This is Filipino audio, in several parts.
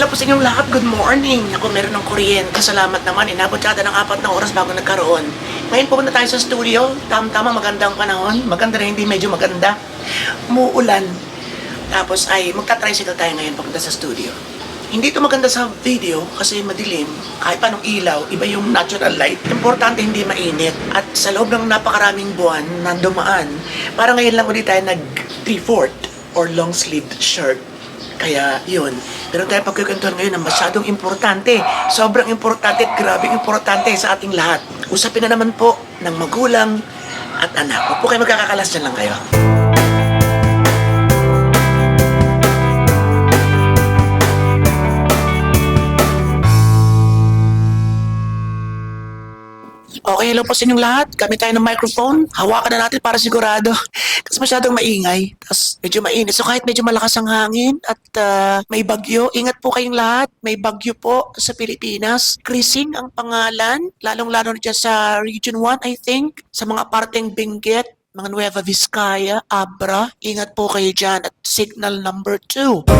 hello po sa inyong lahat. Good morning. Ako meron ng kuryente. Salamat naman. Inabot yata ng 4 na oras bago nagkaroon. Ngayon pupunta tayo sa studio. Tama-tama, magandang panahon. Maganda rin, hindi medyo maganda. Umuulan. Tapos ay magta-tricycle tayo ngayon papunta sa studio. Hindi ito maganda sa video kasi madilim. Kahit paanong ilaw, iba yung natural light. Importante hindi mainit. At sa loob ng napakaraming buwan na dumaan, parang ngayon lang ulit tayo nag 3/4 or long sleeved shirt. Kaya yun. Pero tayo pagkikwentuhan ngayon na masyadong importante. Sobrang importante at grabing importante sa ating lahat. Usapin na naman po ng magulang at anak. Huwag po kayo magkakakalas, dyan lang kayo. Okay, hello po sa inyong lahat. Gamit tayo ng microphone. Hawakan na natin para sigurado. Kasi masyadong maingay. Tapos medyo mainit. So kahit medyo malakas ang hangin at may bagyo, ingat po kayong lahat. May bagyo po sa Pilipinas. Crising ang pangalan. Lalong-lalo na dyan sa Region 1, I think. Sa mga parteng Benguet, mga Nueva Vizcaya, Abra. Ingat po kayo dyan. At signal number 2.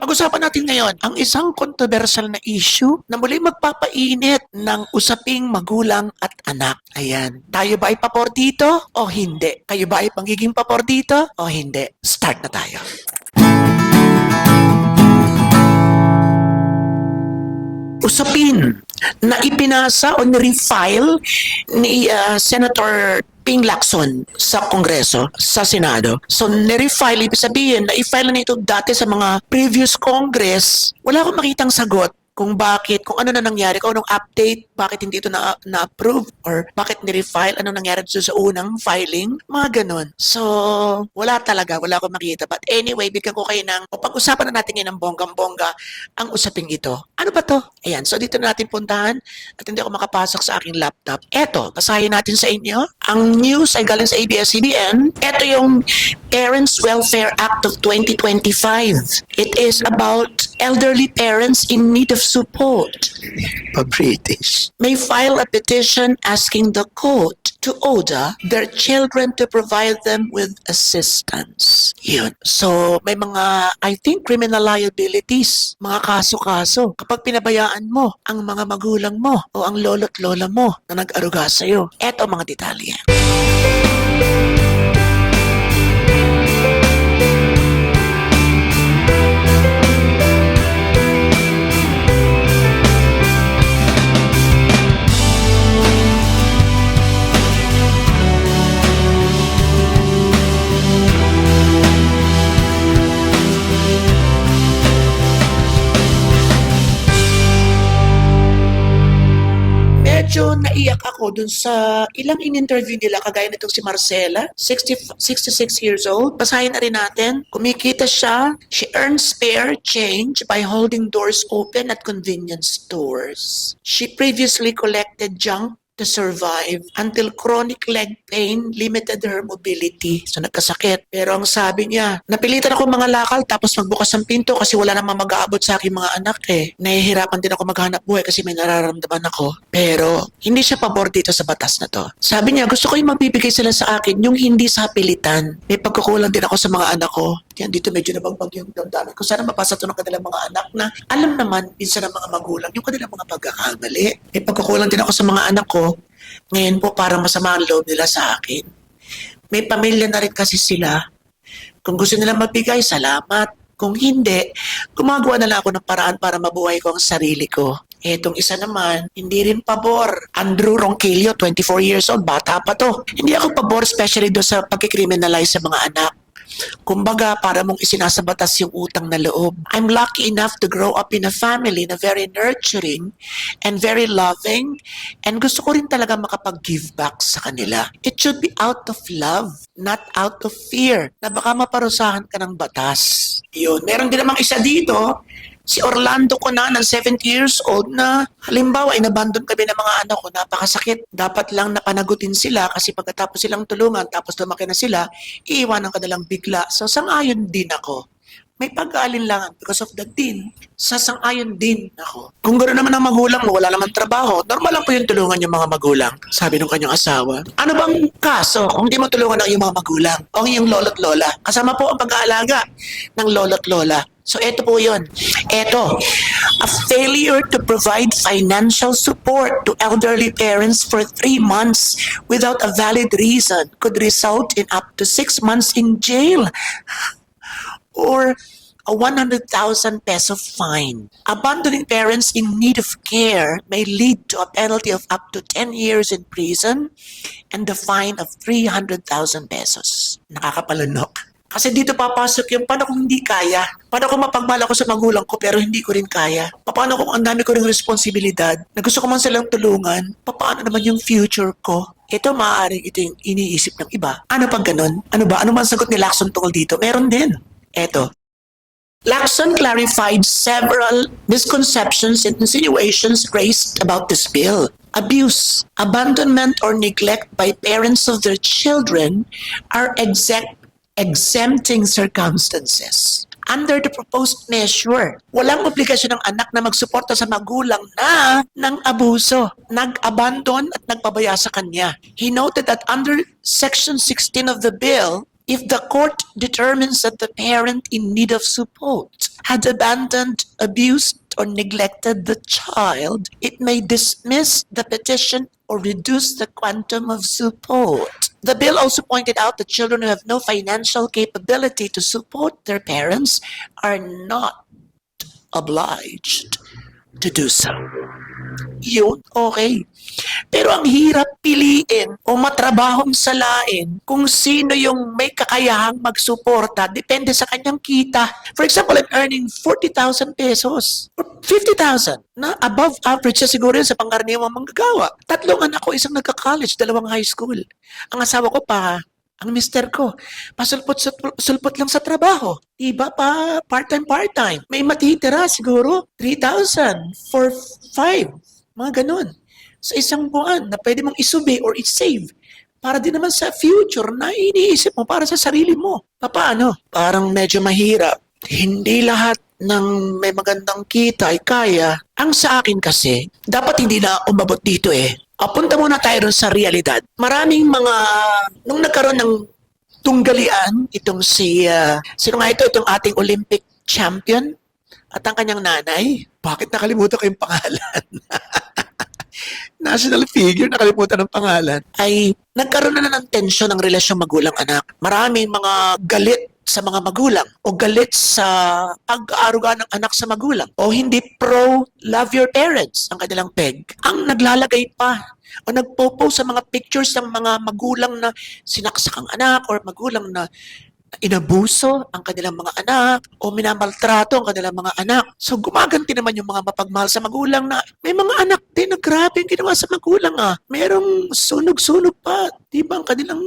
Pag-usapan natin ngayon ang isang kontrobersyal na issue na muli magpapainit ng usaping magulang at anak. Ayan. Tayo ba ay papor dito o hindi? Kayo ba ay magiging papor dito o hindi? Start na tayo. Usapin na ipinasa o ni-refile ni Senator Ping Lacson sa Kongreso, sa Senado. So, ni-refile, ibig sabihin, na-i-file na ito dati sa mga previous Congress. Wala akong makitang sagot kung bakit, kung ano na nangyari, kung anong update, bakit hindi ito na-approve, or bakit ni-refile, anong nangyari dito sa unang filing, mga ganun. So, wala talaga, wala akong makita. But anyway, bigyan ko kayo o pag-usapan na natin ngayon ng bonggang-bongga ang usaping ito. Ano ba to? Ayan, so dito na natin puntahan at hindi ako makapasok sa aking laptop. Eto, basahin natin sa inyo. Ang news ay galing sa ABS-CBN. Eto yung Parents Welfare Act of 2025. It is about elderly parents in need of support. Pa-British. May file a petition asking the court to order their children to provide them with assistance. Yun. So, may mga, I think, criminal liabilities, mga kaso-kaso. Kapag pinabayaan mo ang mga magulang mo o ang lolo't lola mo na nag-aruga sa'yo. Eto mga detalye. Medyo naiyak ako dun sa ilang in-interview nila, kagaya nitong si Marcela, 66 years old. Basahin na rin natin. Kumikita siya. She earns spare change by holding doors open at convenience stores. She previously collected junk to survive until chronic leg pain limited her mobility. So nagkasakit. Pero ang sabi niya, napilitan ako mga lakal tapos magbukas ng pinto kasi wala namang mag-aabot sa aking mga anak eh. Nahihirapan din ako maghanap buhay kasi may nararamdaman ako. Pero hindi siya pabor dito sa batas na to. Sabi niya, gusto ko yung magbibigay sila sa akin yung hindi sa pilitan. May pagkukulang din ako sa mga anak ko. Yan, dito medyo nabagbag yung damdamin ko. Sana mapasa ito ng kanilang mga anak na alam naman minsan ng mga magulang yung kanilang mga pagkakamali. May pagkukulang din ako sa mga anak ko. Ngayon po parang masama ang loob nila sa akin. May pamilya na rin kasi sila. Kung gusto nila magbigay, salamat. Kung hindi, gumagawa na lang ako ng paraan para mabuhay ko ang sarili ko. Etong isa naman, hindi rin pabor. Andrew Ronquillo, 24 years old, bata pa to. Hindi ako pabor, especially doon sa pagkikriminalize sa mga anak. Kumbaga, para mong isinasabatas yung utang na loob. I'm lucky enough to grow up in a family na very nurturing and very loving, and gusto ko rin talaga makapag-give back sa kanila. It should be out of love, not out of fear, na baka maparusahan ka ng batas. Yun. Meron din namang isa dito, si Orlando Conan, 70 years old, na halimbawa inabandon kami ng mga anak ko, napakasakit. Dapat lang napanagutin sila kasi pagkatapos silang tulungan, tapos lumaki na sila, iiwanan ka na lang bigla. So sang-ayon din ako. may pag-aalinlangan because of the din. Sasang-ayon din ako. Kung gano'n naman ang magulang mo, wala naman trabaho, normal lang po yung tulungan yung mga magulang, sabi ng kanyang asawa. Ano bang kaso kung di mo tulungan ang iyong mga magulang o ang iyong lolo't lola? Kasama po ang pag-aalaga ng lolo't lola. So, eto po yun. Eto, a failure to provide financial support to elderly parents for 3 months without a valid reason could result in up to 6 months in jail or a 100,000 peso fine. Abandoning parents in need of care may lead to a penalty of up to 10 years in prison and the fine of 300,000 pesos. Nakakapalunok. Kasi dito papasok yung paano kung hindi kaya? Paano kung mapagmahal ako sa magulang ko pero hindi ko rin kaya? Paano kung ang dami ko rin responsibilidad na gusto ko man silang tulungan? Paano naman yung future ko? Ito maaaring ito yung iniisip ng iba. Ano pag ganun? Ano ba? Ano man sagot ni Lacson tungkol dito? Meron din. Eto. Lacson clarified several misconceptions and insinuations raised about this bill. Abuse, abandonment, or neglect by parents of their children are exempting circumstances. Under the proposed measure, walang obligasyon ng anak na magsuporta sa magulang na ng abuso, nag-abandon at nagpabaya sa kanya. He noted that under Section 16 of the bill, if the court determines that the parent in need of support had abandoned, abused, or neglected the child, it may dismiss the petition or reduce the quantum of support. The bill also pointed out that children who have no financial capability to support their parents are not obliged to do so. Yun, okay. Pero ang hirap piliin o matrabahong salain kung sino yung may kakayahang magsuporta depende sa kanyang kita. For example, I'm earning 40,000 pesos or 50,000 na above average sa siguro yun sa pangkaraniwang manggagawa. 3 anak ko, isang nagka-college, 2 high school. Ang asawa ko pa, ang mister ko, pasulpot lang sa trabaho. Iba pa, part-time. May matitira siguro, 3,000 for 5. Mga ganun. Sa isang buwan na pwede mong isubi or i-save para din naman sa future na iniisip mo para sa sarili mo. Paano? Parang medyo mahirap. Hindi lahat ng may magandang kita ay kaya. Ang sa akin kasi, dapat hindi na umabot dito eh. Punta muna tayo rin sa realidad. Maraming mga, nung nagkaroon ng tunggalian, itong sino nga ito, itong ating Olympic champion at ang kanyang nanay. Bakit nakalimutan ko yung pangalan? National figure, nakalimutan ng pangalan. Ay nagkaroon na ng tensyon ng relasyon magulang-anak. Maraming mga galit sa mga magulang o galit sa pag-aaruga ng anak sa magulang o hindi pro-love your parents ang kanilang peg. Ang naglalagay pa o nagpo-post sa mga pictures ng mga magulang na sinaksak ang anak or magulang na inabuso ang kanilang mga anak o minamaltrato ang kanilang mga anak. So gumaganti naman yung mga mapagmahal sa magulang na may mga anak din na grabe ang ginawa sa magulang Merong sunog-sunog pa, di ba, ang kanilang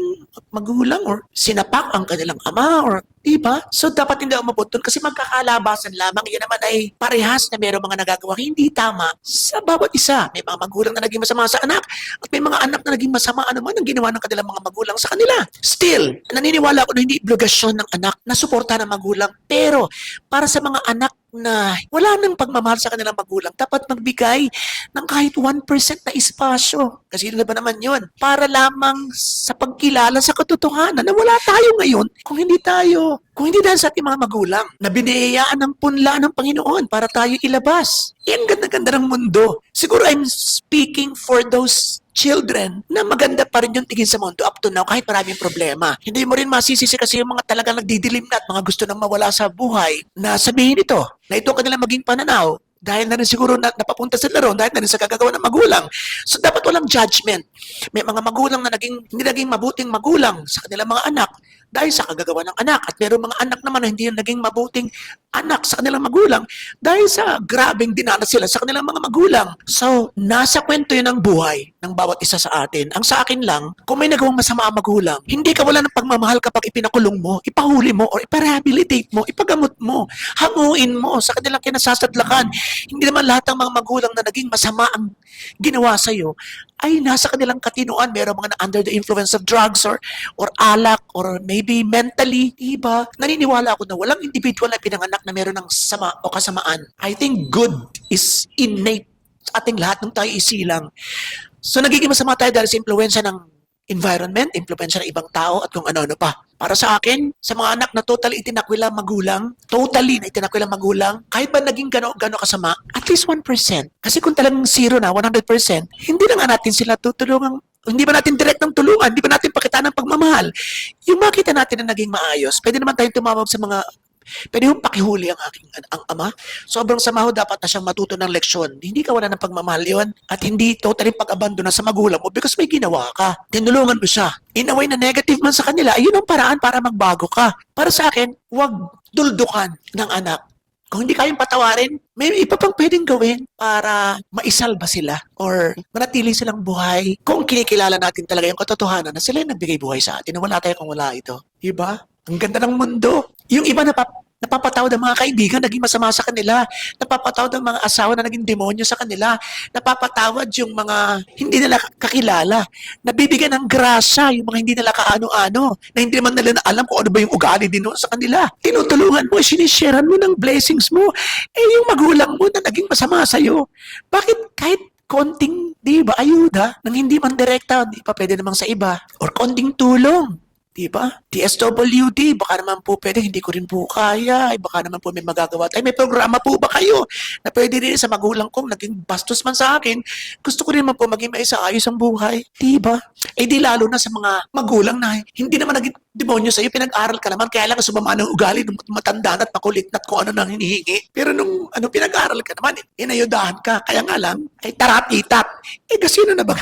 magulang or sinapak ang kanilang ama or di ba? So dapat hindi umabot doon kasi magkakalabasan lamang. Yan naman ay parehas na mayroong mga nagagawa hindi tama sa bawat isa. May mga magulang na naging masama sa anak at may mga anak na naging masama naman ang ginawa ng kanilang mga magulang sa kanila. Still, naniniwala ako na hindi obligasyon ng anak na suporta ng magulang. Pero para sa mga anak na wala nang pagmamahal sa kanilang magulang, dapat magbigay ng kahit 1% na espasyo. Kasi na ba naman yun? Para lamang sa pagkilala sa katotohanan na wala tayo ngayon kung hindi dahil sa ating mga magulang na biniyayaan ng punla ng Panginoon para tayo ilabas. Yan ganda-ganda ng mundo. Siguro I'm speaking for those children na maganda pa rin yung tingin sa mundo up to now kahit maraming problema. Hindi mo rin masisisi kasi yung mga talagang nagdidilim na at mga gusto nang mawala sa buhay na sabihin ito, na ito kanilang maging pananaw dahil na rin siguro napapunta sa laro, dahil na rin sa kagagawa ng magulang. So dapat walang judgment. May mga magulang na hindi naging mabuting magulang sa kanilang mga anak dahil sa kagagawa ng anak. At mayroong mga anak naman na hindi naging mabuting anak sa kanilang magulang dahil sa grabing dinanas sila sa kanilang mga magulang. So, nasa kwento yun ng buhay ng bawat isa sa atin. Ang sa akin lang, kung may nagawang masama ang magulang, hindi ka wala ng pagmamahal kapag ipinakulong mo, ipahuli mo, o iparehabilitate mo, ipagamot mo, hanguin mo sa kanilang kinasasadlakan. Hindi naman lahat ng mga magulang na naging masama ang ginawa sa'yo ay nasa kanilang katinuan. Meron mga na under the influence of drugs or alak or maybe maybe mentally, diba? Naniniwala ako na walang individual na pinanganak na meron ng sama o kasamaan. I think good is innate sa ating lahat nung tayo isilang. So nagiging masama tayo dahil sa impluensya ng environment, impluensya ng ibang tao at kung ano-ano pa. Para sa akin, sa mga anak na totally itinakwil ang magulang, kahit ba naging gano kasama, at least 1%. Kasi kung talagang zero na, 100%, hindi na nga natin sila tutulungan, hindi ba natin direktang tulungan, hindi ba natin pakita ng pagmamahal. Yung makita natin na naging maayos, pwede naman tayong tumawag sa mga pwede yung pakihuli ang ama. Sobrang samaho dapat na siyang matuto ng leksyon. Hindi ka wala ng pagmamahal yun at hindi totally pag-abandon sa magulang mo because may ginawa ka. Tinulungan mo siya. In a way na negative man sa kanila, ayun ang paraan para magbago ka. Para sa akin, huwag duldukan ng anak. Kung hindi kayang patawarin, may iba pang pwedeng gawin para maisalba sila or manatili silang buhay. Kung kinikilala natin talaga yung katotohanan na sila yung nagbigay buhay sa atin na wala tayo kung wala ito. Diba? Ang ganda ng mundo. Yung iba napapatawad ang mga kaibigan, naging masama sa kanila. Napapatawad ang mga asawa na naging demonyo sa kanila. Napapatawad yung mga hindi nila kakilala. Nabibigyan ng grasya yung mga hindi nila kaano-ano, na hindi naman nila alam kung ano ba yung ugali din sa kanila. Tinutulungan mo, sinisharean mo ng blessings mo. Yung magulang mo na naging masama sa'yo. Bakit kahit konting, di ba, ayuda, nang hindi man direkta, di pa pwede namang sa iba. Or konting tulong. Diba? DSWD, baka naman po pwede, hindi ko rin po kaya. Baka naman po may magagawa tayo. May programa po ba kayo na pwede rin sa magulang kong naging bastos man sa akin? Gusto ko rin naman po maging maisaayos ang buhay. Diba? Di lalo na sa mga magulang na hindi naman naging demonyo sa'yo, pinag-aral ka naman, kaya lang sumama ng ugali, matanda na at makulit na at kung ano nang hinihingi. Pero nung pinag-aral ka naman, inayudahan ka. Kaya nga lang, ay tarat-itat. Kasi na ba?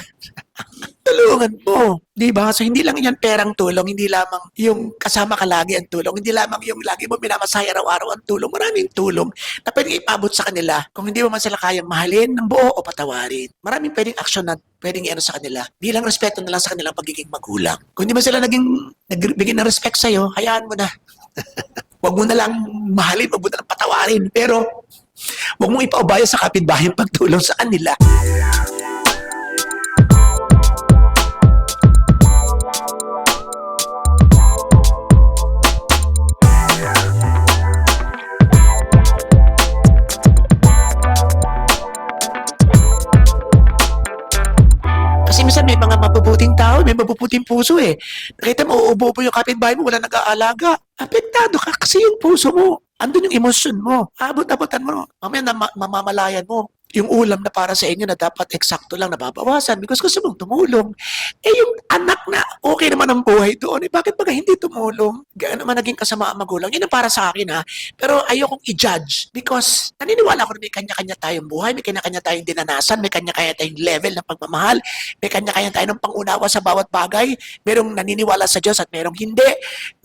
Tulungan mo. Diba? So, hindi lang yan perang tulong, hindi lamang yung kasama ka lagi ang tulong, hindi lamang yung lagi mo minamasaya araw-araw ang tulong. Maraming tulong na pwedeng ipabot sa kanila kung hindi mo man sila kayang mahalin ng buo o patawarin. Maraming pwedeng aksyon na pwedeng i-ano sa kanila. Bilang respeto na lang sa kanilang pagiging magulang. Kung hindi man sila nagbigay ng respect sa'yo, hayaan mo na. Huwag mo na lang mahalin, huwag mo na lang patawarin. Pero, huwag mong ipaubaya sa kapitbahay ang pagtulong sa kanila. Kasi minsan may mga mabubuting tao, may mabubuting puso eh. Nakita mo, uubo-ubo yung kapitbahay mo, wala nag-aalaga. Apektado ka kasi yung puso mo. Andun yung emosyon mo. Abot-abotan mo. Mamaya mamamalayan mo. Yung ulam na para sa inyo na dapat eksakto lang nababawasan because gusto mong tumulong. Yung anak na okay naman ang buhay doon, bakit baga hindi tumulong? Gaano man naging kasama ang magulang? Yun ang para sa akin ha. Pero ayokong i-judge because naniniwala ko na may kanya-kanya tayong buhay, may kanya-kanya tayong dinanasan, may kanya-kanya tayong level ng pagmamahal, may kanya-kanya tayong pangunawa sa bawat bagay. Merong naniniwala sa Diyos at merong hindi.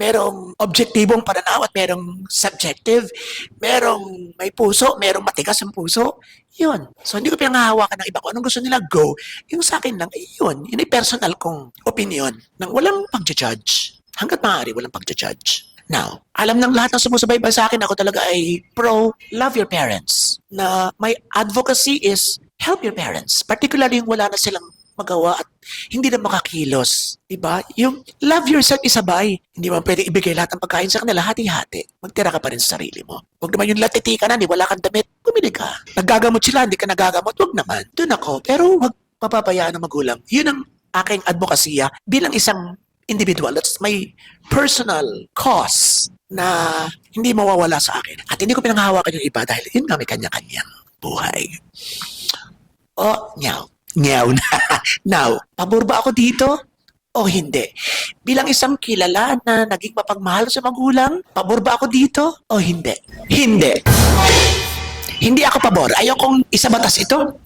Merong objektibong pananaw at merong subjective. Merong may puso, merong matigas ang puso. Yun. So, hindi ko pinanghahawakan ng iba ko. Anong gusto nila, go. Yung sa akin lang, yun. Yun ay personal kong opinion nang walang pag-judge. Hanggat maaari, walang pag-judge. Now, alam ng lahat ng sumusubaybay sa akin, ako talaga ay pro love your parents. Na my advocacy is help your parents. Particularly yung wala na silang magawa at hindi na makakilos. Diba? Yung love yourself isabay. Hindi man pwede ibigay lahat ng pagkain sa kanila, hati-hati. Magtira ka pa rin sa sarili mo. Huwag naman yung latiti ka na, wala kang damit, bumili ka. Nagagamot sila, hindi ka nagagamot, huwag naman. Doon ako, pero huwag papabayaan ng magulang. Yun ang aking advokasya bilang isang individual. That's my personal cause na hindi mawawala sa akin. At hindi ko pinanghahawakan yung iba dahil yun nga may kanya-kanyang buhay. Nyaw. Nyaw na. Now, pabor ba ako dito? O hindi? Bilang isang kilala na naging mapagmahal sa magulang, pabor ba ako dito? O hindi? Hindi. Hindi ako pabor. Ayaw kong isabatas ito.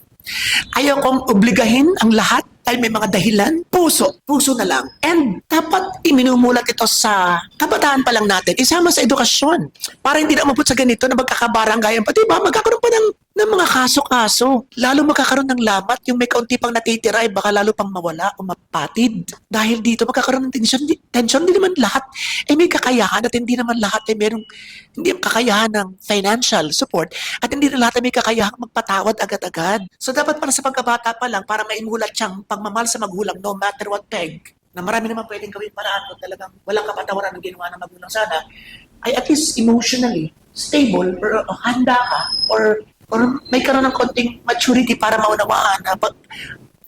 Ayaw kong obligahin ang lahat dahil may mga dahilan. Puso na lang. And dapat iminumulat ito sa kabataan pa lang natin. Isama sa edukasyon. Para hindi na umabot sa ganito na magkakabaranggayan pa. Diba? Magkakaroon pa ng mga kaso-kaso. Lalo magkakaroon ng lamat. Yung may kaunti pang natitira ay baka lalo pang mawala o mapatid. Dahil dito magkakaroon ng tension. Tension din naman lahat. May kakayahan at hindi naman lahat ay merong hindi kakayahan ng financial support at hindi na lahat ay may kakayahang magpatawad agad-agad. So dapat para sa pagkabata pa lang para maimulat siyang pagmamahal sa magulang no matter what peg. na marami naman pwedeng gawin paraan kung talagang walang kapatawaran ng ginawa ng magulang sana, ay at least emotionally stable or handa ka or may karoon ng konting maturity para maunawaan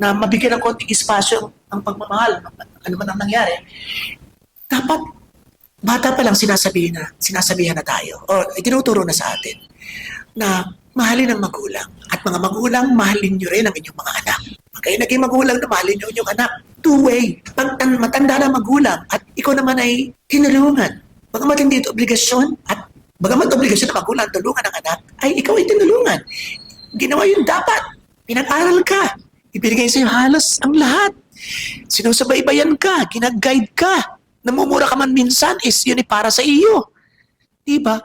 na mabigyan ng konting espasyo ang pagmamahal, ano man ang nangyari. Dapat bata pa lang sinasabihan na tayo o itinuturo na sa atin na mahalin ang magulang. At mga magulang, mahalin nyo rin ang inyong mga anak. Pag kayo naging magulang na mahalin nyo inyong anak, two-way. Pag matanda na magulang at ikaw naman ay tinulungan, bagamat hindi ito obligasyon at bagamat obligasyon na magulang tulungan ang anak, ay ikaw ay tinulungan. Ginawa yun dapat. Pinag-aral ka. Ibinigay sa'yo halos ang lahat. Sinusubaybayan ka, ginag-guide ka. Namumura ka man minsan, is yun ay para sa iyo. Diba?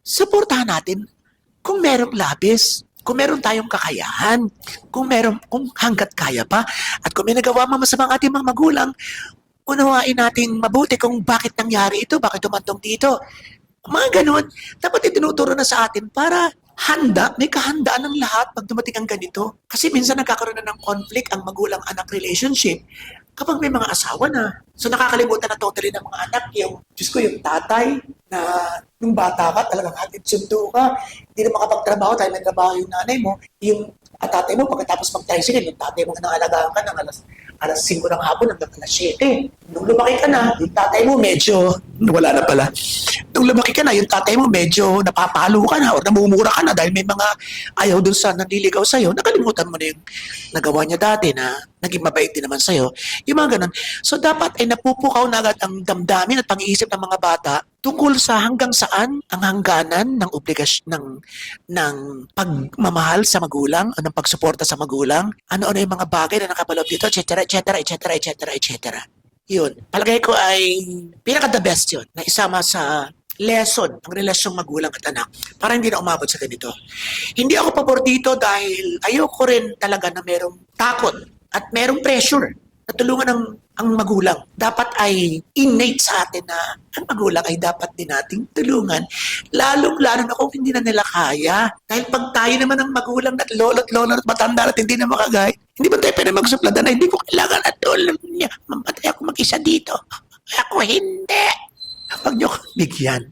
Suportahan natin kung merong labis, kung meron tayong kakayahan, kung hanggat kaya pa, at kung may nagawa masamang ating mga magulang, unawain natin mabuti kung bakit nangyari ito, bakit tumantong dito. Mga ganun, dapat itinuturo na sa atin para may kahandaan ng lahat pag dumating ang ganito. Kasi minsan nagkakaroon na ng conflict ang magulang-anak relationship kapag may mga asawa na. So nakakalimutan na totally ng mga anak yung tatay na nung bata ka, talagang hatid sundo ka, hindi na makapagtrabaho dahil may trabaho yung nanay mo, yung tatay mo, pagkatapos mag-tricycle, yung tatay mo na nangalagaan ka ng alas 5 ng hapon hanggang alas 7. Nung lumaki ka na, yung tatay mo medyo, wala na pala, nung lumaki ka na, yung tatay mo medyo napapalo ka na o namumura ka na dahil may mga ayaw dun sa nanliligaw sa'yo, nakalimutan mo na yung nagawa niya dati na naging mabait din naman sa'yo. Yung mga ganun. So dapat ay napupukaw na agad ang damdamin at pang-iisip ng mga bata tungkol sa hanggang saan ang hangganan ng obligasyon ng pagmamahal sa magulang o ng pagsuporta sa magulang, ano-ano yung mga bagay na nakapaloob dito, etc., etc., etc., etc., etc. Yun. Palagay ko ay pinaka-the best yun na isama sa lesson ang relasyong magulang at anak para hindi na umabot sa ganito. Hindi ako pabor dito dahil ayoko rin talaga na merong takot at merong pressure na tulungan ang magulang. Dapat ay innate sa atin na ang magulang ay dapat din nating tulungan. Lalong-lalo na kung hindi na nila kaya. Dahil pag tayo naman ang magulang at lolo't at matanda at hindi na makagay, hindi ba tayo pwede magsuplada na hindi ko kailangan at tulong niya. Mamatay ako mag-isa dito. Ako hindi. Huwag niyo akong bigyan.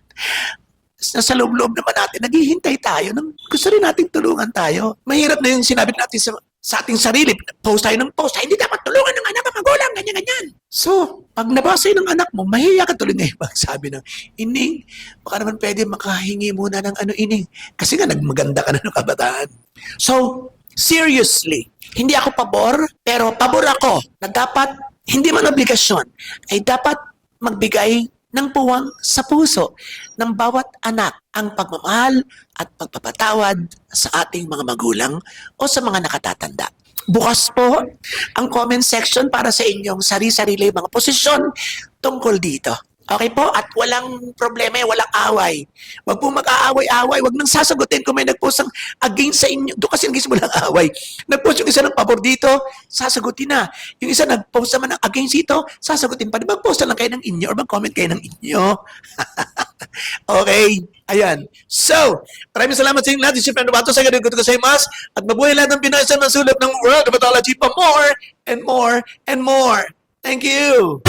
Nasa loob-loob naman natin, naghihintay tayo nang gusto rin nating tulungan tayo. Mahirap na yung sinabi natin sa ating sarili, post tayo ng post, hindi dapat tulungan ng anak ang magulang, ganyan-ganyan. So, pag nabasa ng anak mo, mahihiya ka tuloy na sabi ng, Ining, baka naman pwede makahingi muna ng Ining. Kasi nga, nagmaganda ka na ng kabataan. So, seriously, hindi ako pabor, pero pabor ako na dapat, hindi man obligasyon, ay dapat magbigay ng puwang sa puso ng bawat anak ang pagmamahal at pagpapatawad sa ating mga magulang o sa mga nakatatanda. Bukas po ang comment section para sa inyong sari-sarili mga posisyon tungkol dito. Okay po? At walang problema, walang away. Huwag po mag-aaway-away. Huwag nang sasagutin kung may nagpost ang against sa inyo. Doon kasi naging walang away. Nagpost yung isa ng pabor dito, sasagutin na. Yung isa nagpost naman ng against dito, sasagutin pa. Mag-post na lang kayo ng inyo or mag-comment kayo ng inyo. Okay? Ayan. So, maraming salamat sa inyo lahat. Si Fernando Bato, sa ganun ko sa mas. At mabuhay lahat ng Pinay sa masulap ng World of Pathology pa more and more and more. Thank you!